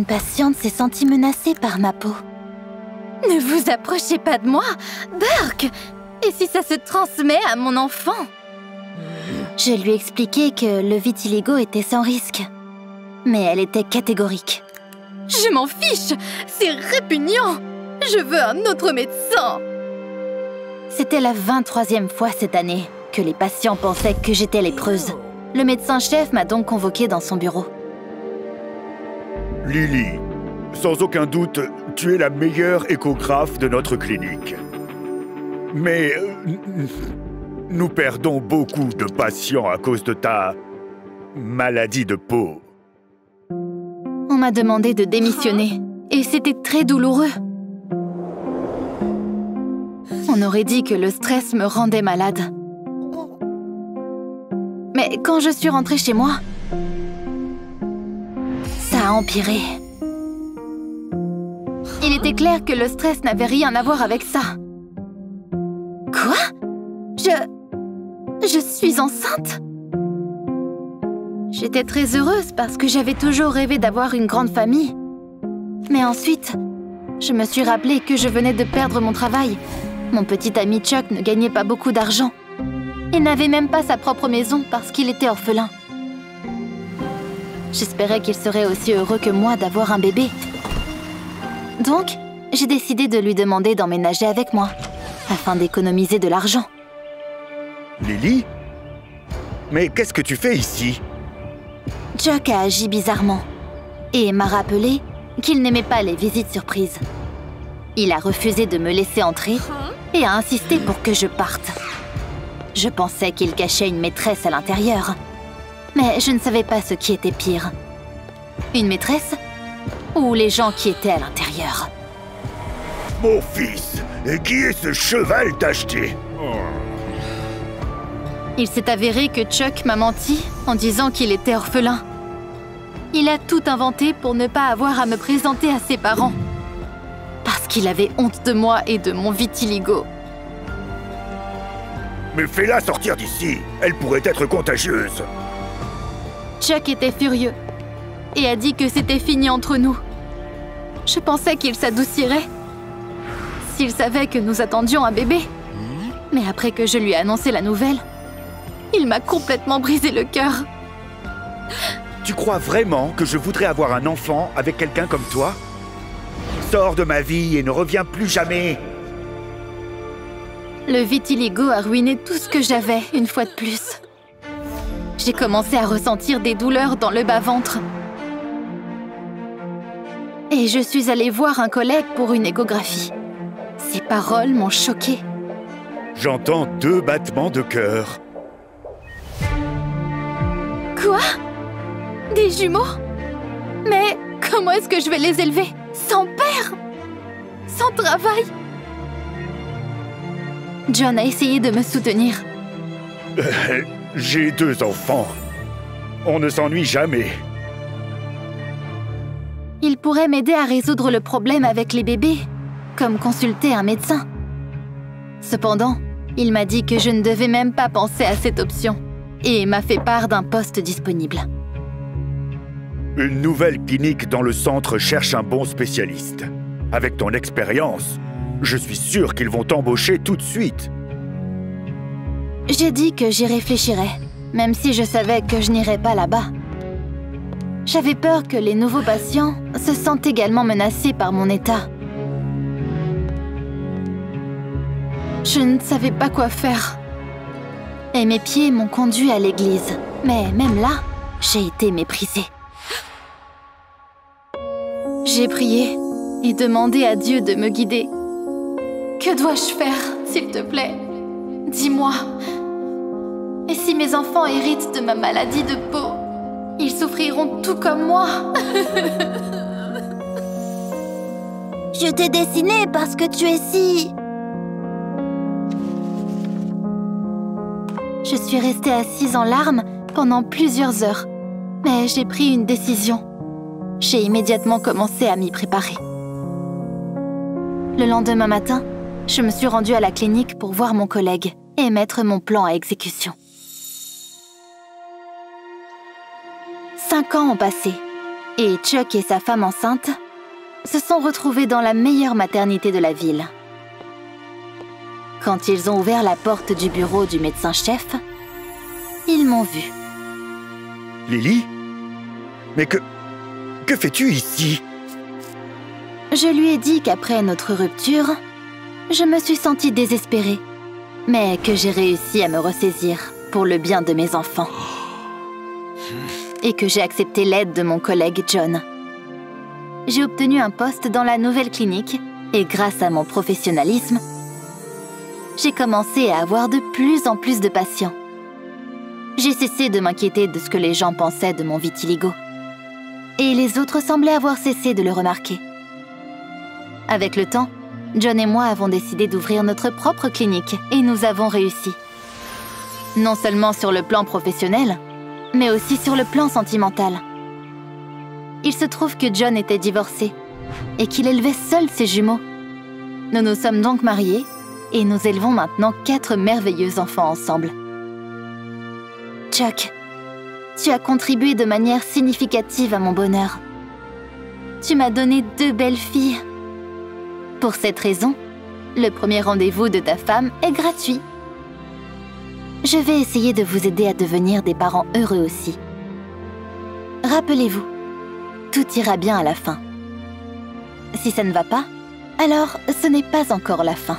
Une patiente s'est sentie menacée par ma peau. Ne vous approchez pas de moi, Burke! Et si ça se transmet à mon enfant? Je lui ai expliqué que le vitiligo était sans risque. Mais elle était catégorique. Je m'en fiche! C'est répugnant! Je veux un autre médecin! C'était la 23e fois cette année que les patients pensaient que j'étais lépreuse. Le médecin-chef m'a donc convoquée dans son bureau. Lily, sans aucun doute, tu es la meilleure échographe de notre clinique. Mais nous perdons beaucoup de patients à cause de ta maladie de peau. On m'a demandé de démissionner, et c'était très douloureux. On aurait dit que le stress me rendait malade. Mais quand je suis rentrée chez moi, ça a empiré. Il était clair que le stress n'avait rien à voir avec ça. Quoi? Je suis enceinte? J'étais très heureuse parce que j'avais toujours rêvé d'avoir une grande famille. Mais ensuite, je me suis rappelé que je venais de perdre mon travail. Mon petit ami Chuck ne gagnait pas beaucoup d'argent. Et n'avait même pas sa propre maison parce qu'il était orphelin. J'espérais qu'il serait aussi heureux que moi d'avoir un bébé. Donc, j'ai décidé de lui demander d'emménager avec moi, afin d'économiser de l'argent. Lily? Mais qu'est-ce que tu fais ici? Chuck a agi bizarrement et m'a rappelé qu'il n'aimait pas les visites surprises. Il a refusé de me laisser entrer et a insisté pour que je parte. Je pensais qu'il cachait une maîtresse à l'intérieur, mais je ne savais pas ce qui était pire. Une maîtresse ou les gens qui étaient à l'intérieur. Mon fils, et qui est ce cheval tacheté? Il s'est avéré que Chuck m'a menti en disant qu'il était orphelin. Il a tout inventé pour ne pas avoir à me présenter à ses parents. Parce qu'il avait honte de moi et de mon vitiligo. Mais fais-la sortir d'ici, elle pourrait être contagieuse. Chuck était furieux et a dit que c'était fini entre nous. Je pensais qu'il s'adoucirait s'il savait que nous attendions un bébé. Mais après que je lui ai annoncé la nouvelle, il m'a complètement brisé le cœur. Tu crois vraiment que je voudrais avoir un enfant avec quelqu'un comme toi? Sors de ma vie et ne reviens plus jamais. Le vitiligo a ruiné tout ce que j'avais une fois de plus. J'ai commencé à ressentir des douleurs dans le bas-ventre. Et je suis allée voir un collègue pour une échographie. Ses paroles m'ont choquée. J'entends 2 battements de cœur. Quoi? Des jumeaux? Mais comment est-ce que je vais les élever? Sans père? Sans travail? John a essayé de me soutenir. J'ai 2 enfants. On ne s'ennuie jamais. Il pourrait m'aider à résoudre le problème avec les bébés, comme consulter un médecin. Cependant, il m'a dit que je ne devais même pas penser à cette option et m'a fait part d'un poste disponible. Une nouvelle clinique dans le centre cherche un bon spécialiste. Avec ton expérience, je suis sûr qu'ils vont t'embaucher tout de suite. J'ai dit que j'y réfléchirais, même si je savais que je n'irais pas là-bas. J'avais peur que les nouveaux patients se sentent également menacés par mon état. Je ne savais pas quoi faire. Et mes pieds m'ont conduit à l'église. Mais même là, j'ai été méprisée. J'ai prié et demandé à Dieu de me guider. Que dois-je faire, s'il te plaît? Dis-moi. Et si mes enfants héritent de ma maladie de peau, ils souffriront tout comme moi. Je t'ai dessiné parce que tu es si... Je suis restée assise en larmes pendant plusieurs heures. Mais j'ai pris une décision. J'ai immédiatement commencé à m'y préparer. Le lendemain matin, je me suis rendue à la clinique pour voir mon collègue et mettre mon plan à exécution. 5 ans ont passé Et Chuck et sa femme enceinte se sont retrouvés dans la meilleure maternité de la ville. Quand ils ont ouvert la porte du bureau du médecin-chef, ils m'ont vue. Lily? Mais que fais-tu ici? Je lui ai dit qu'après notre rupture, je me suis sentie désespérée, mais que j'ai réussi à me ressaisir pour le bien de mes enfants. Et que j'ai accepté l'aide de mon collègue John. J'ai obtenu un poste dans la nouvelle clinique et grâce à mon professionnalisme, j'ai commencé à avoir de plus en plus de patients. J'ai cessé de m'inquiéter de ce que les gens pensaient de mon vitiligo. Et les autres semblaient avoir cessé de le remarquer. Avec le temps, John et moi avons décidé d'ouvrir notre propre clinique et nous avons réussi. Non seulement sur le plan professionnel, mais aussi sur le plan sentimental. Il se trouve que John était divorcé et qu'il élevait seul ses jumeaux. Nous nous sommes donc mariés et nous élevons maintenant 4 merveilleux enfants ensemble. Chuck, tu as contribué de manière significative à mon bonheur. Tu m'as donné 2 belles filles. Pour cette raison, le premier rendez-vous de ta femme est gratuit. Je vais essayer de vous aider à devenir des parents heureux aussi. Rappelez-vous, tout ira bien à la fin. Si ça ne va pas, alors ce n'est pas encore la fin.